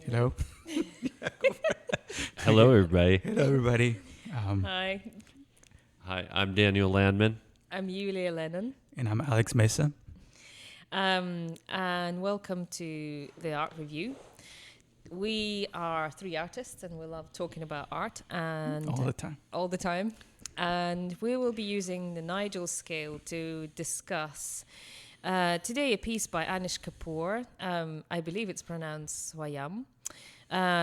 Hello. Hello, everybody. Hello, everybody. Hi, Hi, I'm Daniel Landman. I'm Yulia Lennon, And I'm Alex Mesa. and welcome to the Art Review. We are three artists, and we love talking about art and All the time. all the time. And we will be using the Nigel scale to discuss today a piece by Anish Kapoor. I believe it's pronounced Swayam.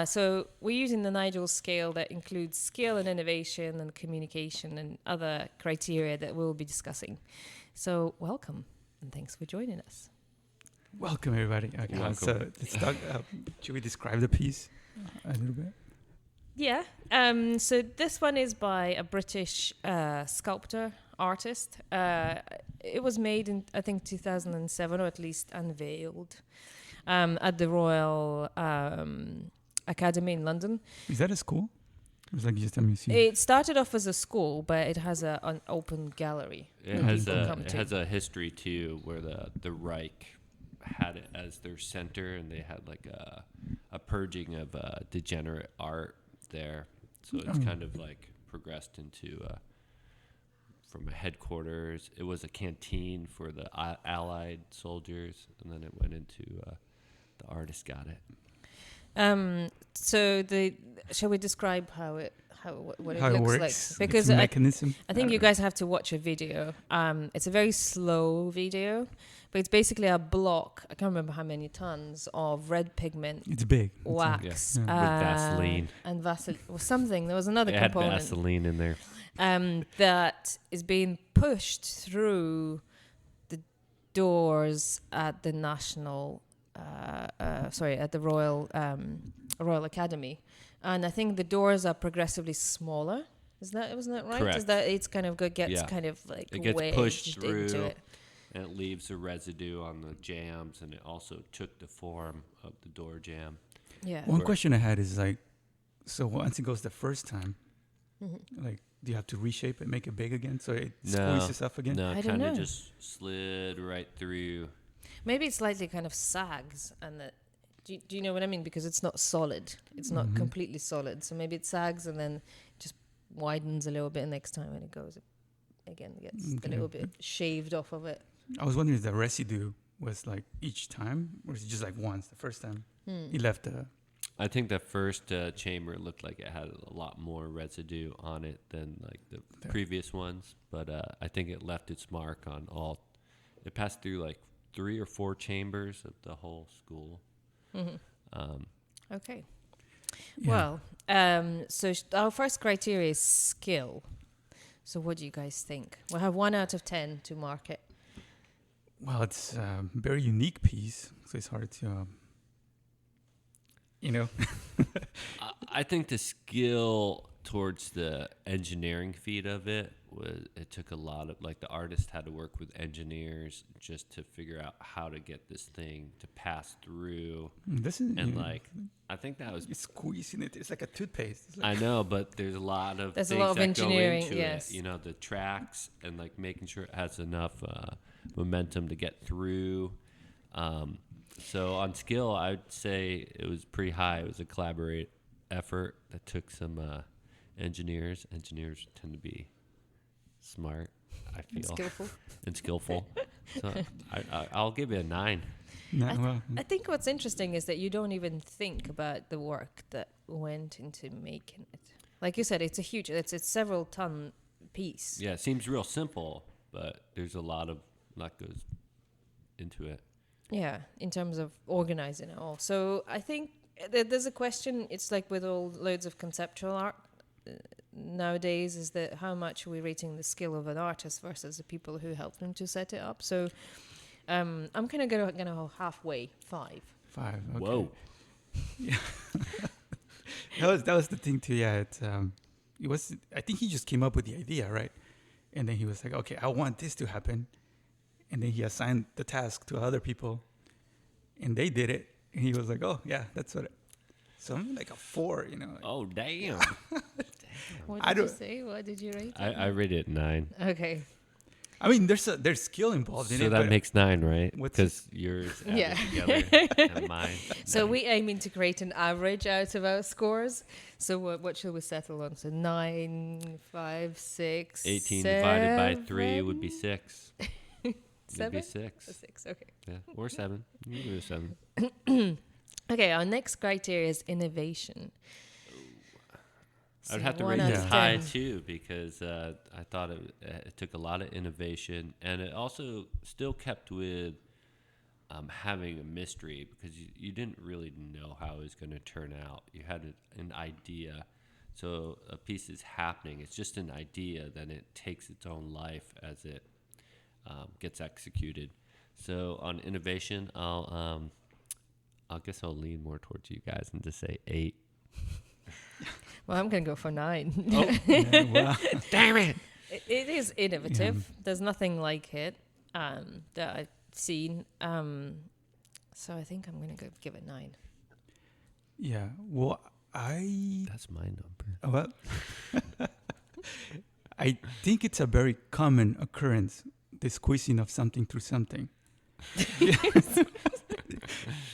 So we're using the Nigel scale that includes skill and innovation and communication and other criteria that we'll be discussing. So welcome and thanks for joining us. Welcome, everybody. Okay, Welcome. so let's talk, should we describe the piece a little bit? Yeah. So this one is by a British sculptor artist. It was made in, I think, 2007, or at least unveiled at the Royal Academy in London. Is that a school? It was like just a museum. It started off as a school, but it has an open gallery. It that has people a come it to. has a history too, where the Reich had it as their center, and they had like a purging of degenerate art there. So it's kind of like progressed into from a headquarters. It was a canteen for the Allied soldiers, and then it went into the artist got it. So shall we describe what How it it looks works. like? Because its mechanism. I think you guys have to watch a video. It's a very slow video, but it's basically a block. I can't remember how many tons of red pigment, It's big. wax, Yeah. With Vaseline. and Vaseline. Or something. There was another It had component Vaseline in there. that is being pushed through the doors at the at the Royal Academy, and I think the doors are progressively smaller. Wasn't that right? Correct. Is that it's kind of Yeah. kind of like It gets wedged pushed into through, it. and it leaves a residue on the jams, and it also took the form of the door jam. Yeah. One question I had is like, so once it goes the first time, Mhm. like, do you have to reshape it, make it big again, so it No. squeezes up again? No, I it don't kind of know. just slid right through. Maybe it slightly kind of sags, and that. Do you know what I mean? Because it's not solid. It's not Mhm. completely solid. So maybe it sags and then just widens a little bit. Next time when it goes, it again gets a Okay. little bit shaved off of it. I was wondering if the residue was like each time, or is it just like once, the first time? He left the... I think the first chamber looked like it had a lot more residue on it than like the previous ones, but I think it left its mark on all. It passed through like 3 or 4 chambers of the whole school. Okay. Yeah. Well, so our first criteria is skill. So what do you guys think? We'll have 1 out of 10 to mark it. Well, it's a very unique piece, so it's hard to, I think the skill towards the engineering feat of it was, it took a lot of, like, the artist had to work with engineers just to figure out how to get this thing to pass through. this is... And like, I think that was, It's squeezing it. It's like a toothpaste. It's like I know, but there's a lot of There's a things lot of that engineering, go into yes. it. You know, the tracks and like making sure it has enough momentum to get through. So on skill, I'd say it was pretty high. It was a collaborate effort that took some engineers. Engineers tend to be smart, I feel, Skillful. and skillful. So I'll give it a 9. I think what's interesting is that you don't even think about the work that went into making it. Like you said, it's a several ton piece. Yeah, it seems real simple, but there's a lot goes into it. Yeah, in terms of organizing it all. So I think there's a question. It's like with all loads of conceptual art nowadays, is that how much are we rating the skill of an artist versus the people who helped them to set it up. So I'm kind of gonna go halfway, 5. 5. Okay. Whoa. Yeah. that was the thing too. Yeah, it was. I think he just came up with the idea, right? And then he was like, "Okay, I want this to happen," and then he assigned the task to other people, and they did it. And he was like, "Oh, yeah, that's what." So I'm like a 4. You know. Like, Oh, damn. What I did you don't- say? What did you rate? I rate it 9. Okay. I mean, there's skill involved in So it. that but makes 9, right? what's Because yours added Yeah. together and mine. So we aiming to create an average out of our scores. So what shall we settle on? So 9, 5, 6, 18 divided by 3 7? would be 6. It'd 7? be 6. 6. Okay. Yeah. Or 7. You can do 7. Okay. Our next criteria is innovation. I'd So have to 1 rate out this of high 10. too because I thought it took a lot of innovation, and it also still kept with having a mystery because you didn't really know how it was going to turn out. You had an idea. So a piece is happening. It's just an idea. Then it takes its own life as it gets executed. So on innovation, I guess I'll lean more towards you guys and just say 8. Well, I'm going to go for 9. Yeah, well, Damn it! It is innovative. There's nothing like it that I've seen. So I think I'm going to give it 9. yeah. Well, I That's my number. well, I think it's a very common occurrence, the squeezing of something through something.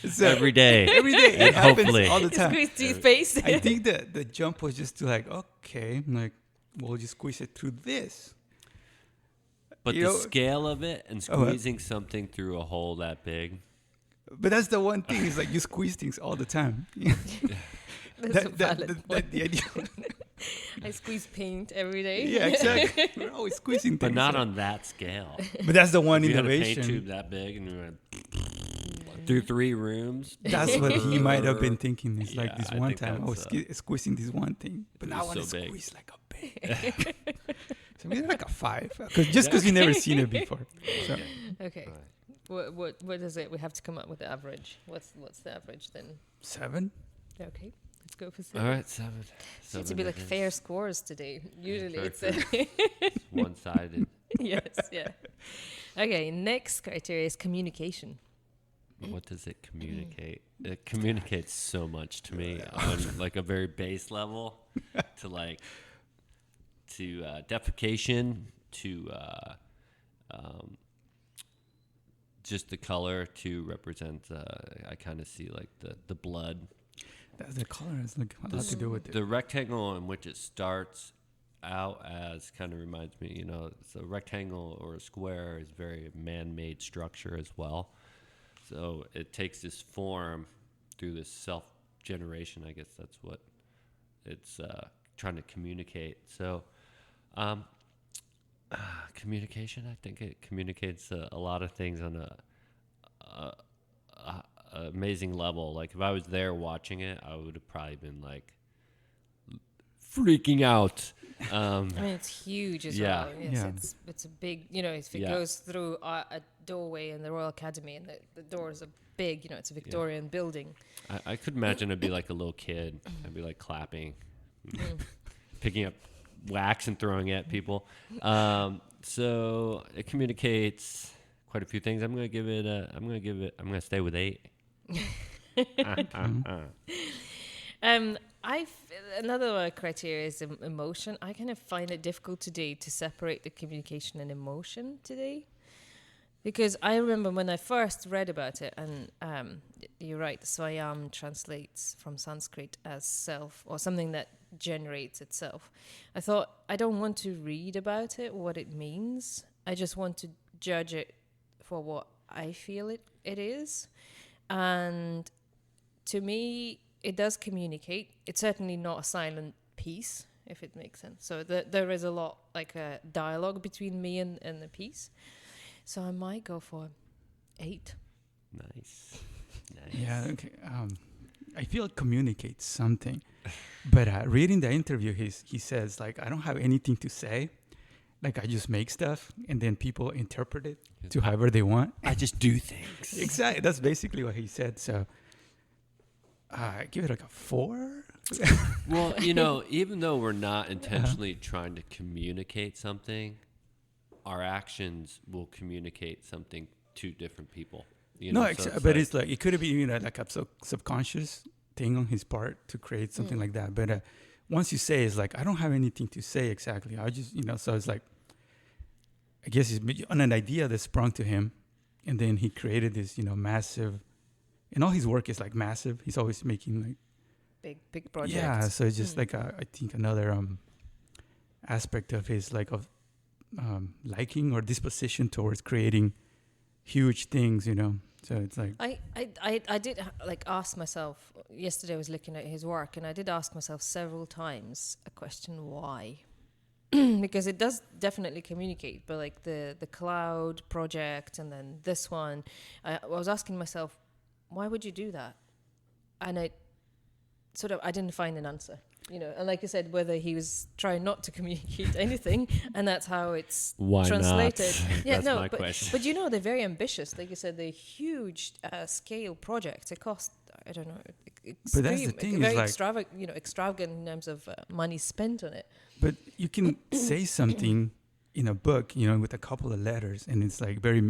So, Every day. every day, it And happens hopefully. all the time. Squeeze toothpaste. I think that the jump was just to like, okay, like we'll just squeeze it through this. But You the know- scale of it and Oh, what? squeezing something through a hole that big. But that's the one thing is like you squeeze things all the time. That's a valid point. the idea. I squeeze paint every day. Yeah, exactly. We're always squeezing things. But not on that scale. But that's the one If you had a paint innovation. tube that big and you went through 3 rooms. That's what he might have been thinking. It's like Yeah, this I one think time I was that's, squeezing this one thing, but it now I was want to so big. squeeze like a big. So maybe like a 5, because you never seen it before. So Okay. What is it? We have to come up with the average. What's the average then? 7. Okay. Let's go for All 7. right, 7. Seems to be like fair scores today. Usually it's one-sided. yes, yeah. Okay, next criteria is communication. What does it communicate? It communicates so much to me on like a very base level to like to defecation to just the color to represent I kind of see like the blood. That's the color has like a lot to do with it. The rectangle in which it starts out as kind of reminds me, you know, so a rectangle or a square is very man-made structure as well. So it takes this form through this self-generation. I guess that's what it's trying to communicate. So communication, I think it communicates a lot of things on a amazing level. Like if I was there watching it, I would have probably been like freaking out. I mean, it's huge as Yeah. well. Yes, Yeah. it's a big, you know, if it Yeah. goes through a doorway in the Royal Academy and the doors are big, you know, it's a Victorian building. I could imagine I'd be like a little kid. I'd be like clapping, picking up wax and throwing it at people. So it communicates quite a few things. I'm gonna stay with 8. Another criteria is emotion. I kind of find it difficult today to separate the communication and emotion today. Because I remember when I first read about it, and you're right, Swayam translates from Sanskrit as self, or something that generates itself. I thought, I don't want to read about it, what it means. I just want to judge it for what I feel it is. And to me, it does communicate. It's certainly not a silent piece, if it makes sense. So there is a lot, like a dialogue between me and the piece. So I might go for 8. Nice. Yeah, okay. I feel it communicates something. But reading the interview, he says, like, I don't have anything to say. Like, I just make stuff, and then people interpret it to however they want. I just do things. Exactly. That's basically what he said. So I give it like a 4. Well, you know, even though we're not intentionally trying to communicate something, our actions will communicate something to different people. You know, No, so but like, it's like, it could be, you know, like a subconscious thing on his part to create something like that. But once you say, it's like, I don't have anything to say exactly. I just, so it's like, I guess it's on an idea that sprung to him. And then he created this, massive, and all his work is like massive. He's always making like big projects. Yeah. So it's just like, I think another aspect of his liking or disposition towards creating huge things, So it's like I did ask myself yesterday. I was looking at his work, and I did ask myself several times a question: why? Because it does definitely communicate. But like the cloud project, and then this one, I was asking myself, why would you do that? And I didn't find an answer. And like you said, whether he was trying not to communicate anything, and that's how it's translated. Not? Yeah, That's no, my but, question. but they're very ambitious. Like you said, they're huge scale projects. It cost, I don't know, But that's the thing, very is like, extravagant in terms of money spent on it. but you can say something in a book, with a couple of letters, and it's like very,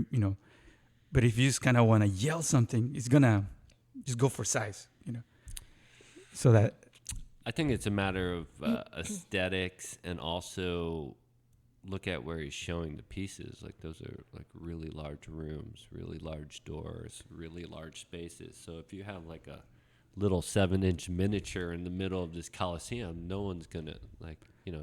but if you just kind of want to yell something, it's gonna just go for size, so that. I think it's a matter of aesthetics, and also look at where he's showing the pieces. Like those are like really large rooms, really large doors, really large spaces. So if you have like a little 7-inch miniature in the middle of this Coliseum, no one's gonna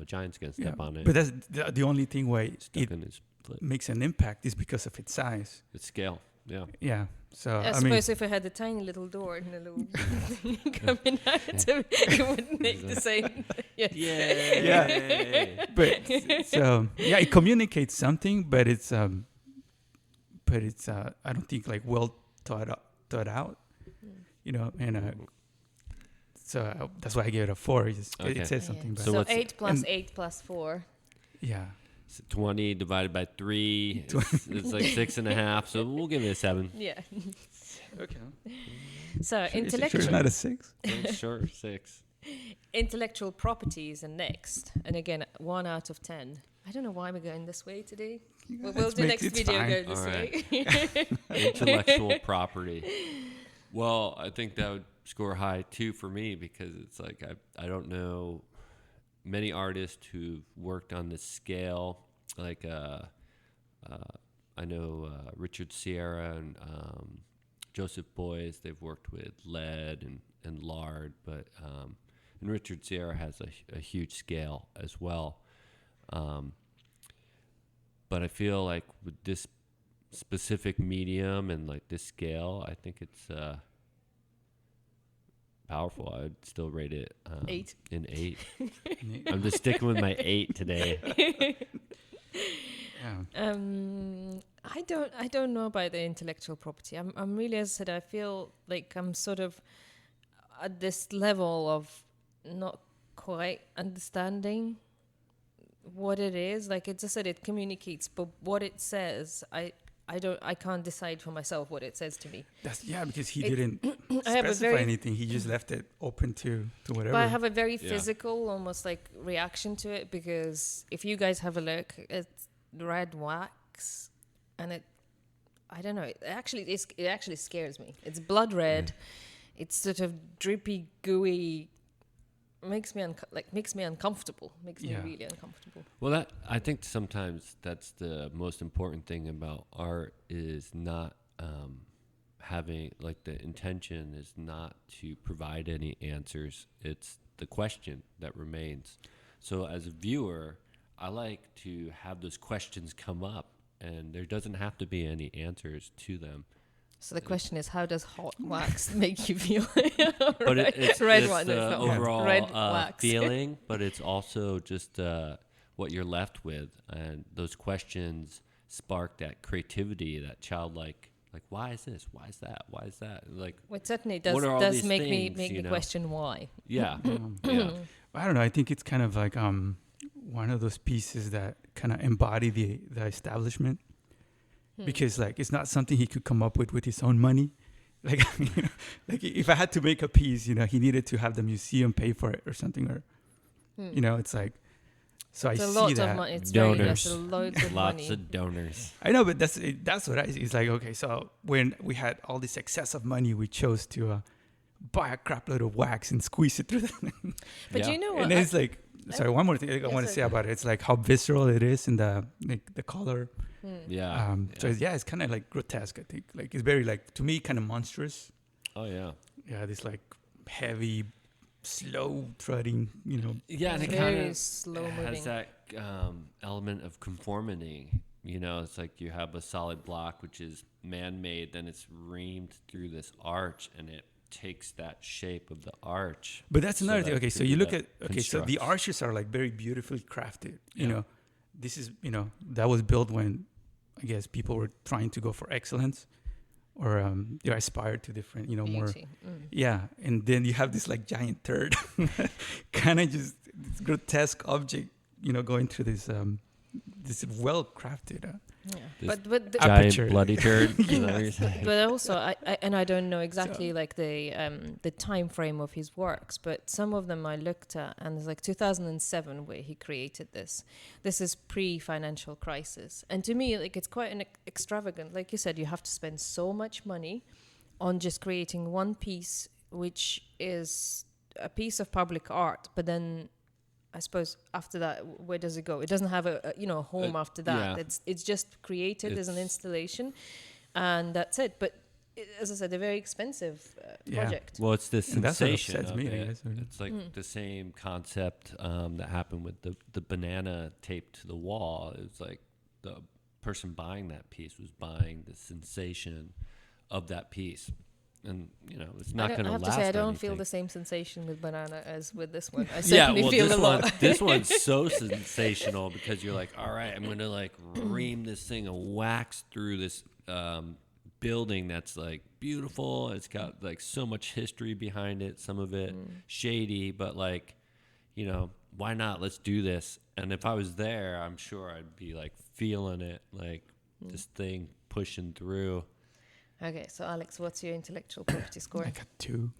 a giant's gonna step on it. But that's the only thing why Stuck in his foot. makes an impact is because of its size. It's scale. Yeah. Yeah. So I suppose if I had a tiny little door and a little thing coming out of it, it would make the same. Yeah. Yeah. But so it communicates something, but it's I don't think like well thought out, and so that's why I gave it a 4. It says something. Yeah. But So what's- 8 plus 8 plus 4. yeah. 20 divided by 3 is like 6.5. So we'll give it a 7. Yeah. Okay. So Sure, intellectual it's not a 6. Sure, 6. intellectual properties are next, and again 1 out of 10. I don't know why we're going this way today. We'll do next video fine. go this All right. way. Intellectual property. Well, I think that would score high too for me, because it's like I don't know many artists who've worked on this scale. Like I know Richard Sierra and Joseph Beuys. They've worked with lead and lard, but and Richard Sierra has a huge scale as well. But I feel like with this specific medium and like this scale, I think it's powerful. I'd still rate it 8. an 8. I'm just sticking with my 8 today. Yeah. I don't know about the intellectual property. I'm really, as I said, I feel like I'm sort of at this level of not quite understanding what it is. Like it's just that it communicates, but what it says, I can't decide for myself what it says to me. Because he didn't I have a specify very anything. He just left it open to whatever. But I have a very Yeah. physical, almost like reaction to it, because if you guys have a look, it's red wax, and I don't know. It actually scares me. It's blood red. It's sort of drippy, gooey. Makes me uncomfortable. Makes me really uncomfortable. Well, I think sometimes that's the most important thing about art, is not having, like, the intention is not to provide any answers. It's the question that remains. So as a viewer, I like to have those questions come up, and there doesn't have to be any answers to them. So the question is, how does hot wax make you feel? But it's red it's one. the It's not overall red wax. feeling, but it's also just what you're left with, and those questions spark that creativity, that childlike, like, why is this? Why is that? Why is that? Like, Well, it certainly what are all does these make things, me you know? question why. yeah, Mm-hmm. yeah, I don't know. I think it's kind of like one of those pieces that kind of embody the establishment, because like it's not something he could come up with his own money. Like, like if I had to make a piece, he needed to have the museum pay for it or something, or it's like. So It's I a see lot that. of money. It's Donors. that's loads of lots money. of donors. I know, but that's what it's like. Okay, so when we had all this excess of money, we chose to buy a crap load of wax and squeeze it through the But you know what? and then it's like, sorry, one more thing I want to say about it. It's like how visceral it is in the color. Yeah. So it's kind of like grotesque. I think like it's very like to me kind of monstrous. Oh yeah. Yeah, this like heavy, slow treading. Yeah, and it very kind of slow has moving. that element of conformity. It's like you have a solid block which is man-made, then it's reamed through this arch, and it takes that shape of the arch. But that's another thing. that Okay, so could you be look the at so the construct. arches are like very beautifully crafted. Yeah. This is that was built when I guess people were trying to go for excellence, or they aspired to different more. Beauty. Yeah, and then you have this like giant turd, kind of just this grotesque object, going through this well crafted. Yeah. This But the, Giant Aperture. bloody turd. Is that what you're saying? but also I don't know exactly like the time frame of his works, but some of them I looked at, and it's like 2007 where he created this is pre-financial crisis, and to me like it's quite an extravagant, like you said, you have to spend so much money on just creating one piece, which is a piece of public art, but then I suppose after that, where does it go? It doesn't have a home after that. yeah. It's just created as an installation, and that's it. But as I said, a very expensive project. Well, it's the And that's what sensation upsets of me, I it. guess. It's like the same concept that happened with the banana taped to the wall. It was like the person buying that piece was buying the sensation of that piece. And, it's not going I to have last. to say, I or don't feel anything. the same sensation with banana as with this one. I Yeah, certainly well, feel a lot. this one's so sensational because you're like, all right, I'm going to like ream this thing and wax through this building that's like beautiful. It's got like so much history behind it. Some of it shady, but like, why not? Let's do this. And if I was there, I'm sure I'd be like feeling it, like this thing pushing through. Okay, so Alex, what's your intellectual property score? I got 2.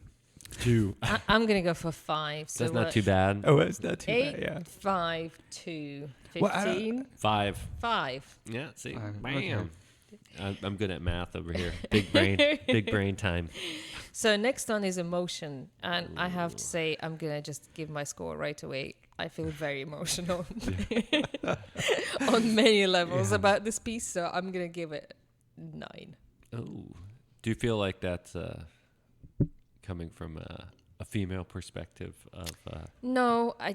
I'm gonna go for 5. So That's not too bad. Oh, it's not too 8, bad. Yeah. 5, 2, Well, I don't- 15, 5. 5. Yeah, see, Okay. bam. I'm good at math over here. Big brain time. So next one is emotion, and I have to say I'm gonna just give my score right away. I feel very emotional on many levels about this piece, so I'm gonna give it 9. Oh, do you feel like that's coming from a female perspective of? No, I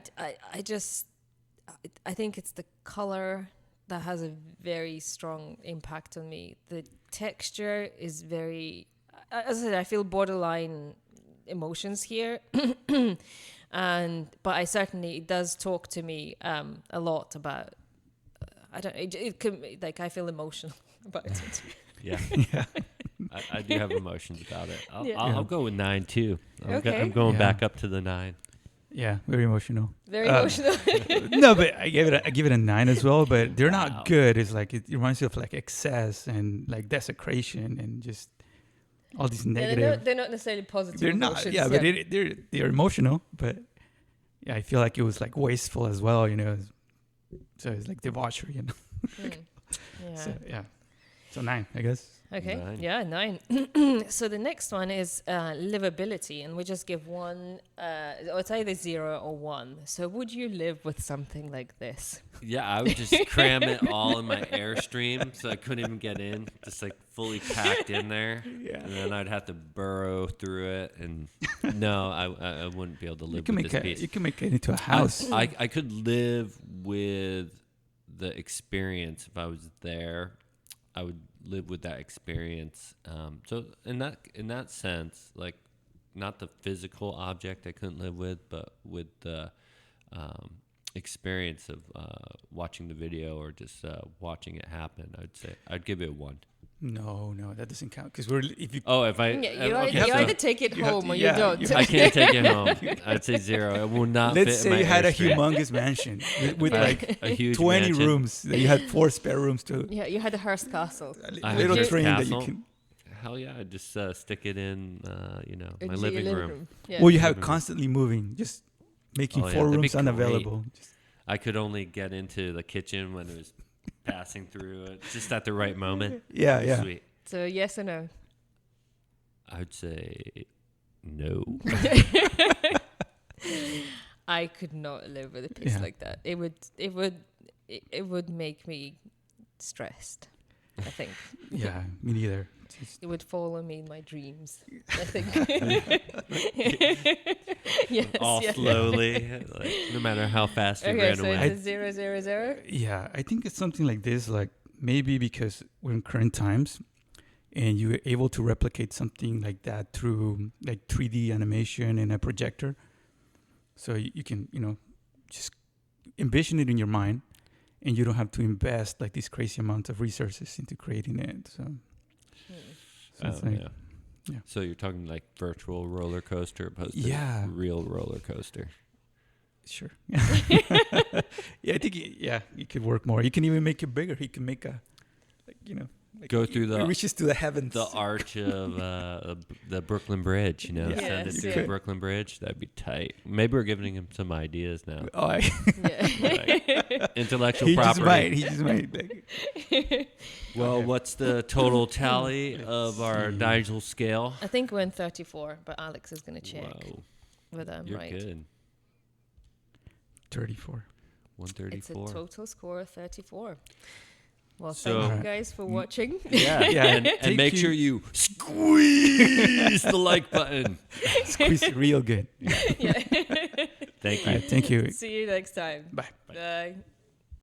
think it's the color that has a very strong impact on me. The texture is very, as I said, I feel borderline emotions here, but it does talk to me a lot about. It can, like, I feel emotional about it. Yeah, I do have emotions about it. Yeah. I'll go with 9 too. Okay. I'm going Yeah. back up to the 9. Yeah, very emotional. Very emotional. No, but I give it a 9 as well. But they're Wow. not good. It's like it reminds you of like excess and like desecration and just all these Yeah, negative. they're not necessarily positive They're not. emotions. Yeah, but they're emotional. But yeah, I feel like it was like wasteful as well. So it's like debauchery. Yeah. So yeah. So 9, I guess. Okay. 9. Yeah, 9. So the next one is livability, and we just give one. It's either 0 or 1. So would you live with something like this? Yeah, I would just cram it all in my Airstream, so I couldn't even get in. Just like fully packed in there, Yeah. and then I'd have to burrow through it. And no, I wouldn't be able to You live can with make this it. piece. You can make it into a house. I could live with the experience if I was there. I would live with that experience. So in that sense, like not the physical object I couldn't live with, but with the experience of watching the video or just watching it happen, I'd say I'd give it a 1. No, that doesn't count because if you. Oh, if I Yeah, you okay, either, so you either take it you have home to- or yeah, you don't. you I can't take it home. I'd say 0. It will not fit Let's in say my you had a Airstream. humongous mansion with like a huge 20 mansion. rooms. That you had 4 spare rooms to Yeah, you had a Hearst Castle. I little had a train that you castle. can. Hell yeah, I'd just stick it in, my Into your living room. Yeah. Well, you have Living room. constantly moving, just making Oh, yeah, 4 that'd be rooms great. unavailable. Just, I could only get into the kitchen when it was passing through it, just at the right moment. yeah. Sweet. So yes or no? I would say No. I could not live with a piece Yeah. like that. It would make me stressed, I think. Yeah, me neither. It's just- It would follow me in my dreams, I think. Yes, All yes. slowly, like, no matter how fast we Okay, ran so away. it's a 000. yeah, I think it's something like this. Like maybe because we're in current times, and you're able to replicate something like that through like 3D animation and a projector. So you can, just envision it in your mind, and you don't have to invest like this crazy amount of resources into creating it. So, it's like, yeah. So you're talking like virtual roller coaster opposed to Yeah. real roller coaster. Sure. Yeah, I think it could work more. You can even make it bigger. You can make a, like Go through it the- reaches to the heavens. The arch of the Brooklyn Bridge, Yeah. send it Yes, through yeah. the Brooklyn Bridge. That'd be tight. Maybe we're giving him some ideas now. Oh, Yeah. Intellectual he just property. might. He just might. Like, Well, Okay. what's the total tally Let's of our see. Nigel scale? I think we're in 34, but Alex is going to check Whoa, whether I'm you're right. good. 34. It's a 134. total score of 34. Well, So- thank you guys for watching. Yeah, Yeah, and take make you- sure you squeeze the like button. Squeeze it real good. Yeah. Thank All you. right, thank you. See you next time. Bye. Bye.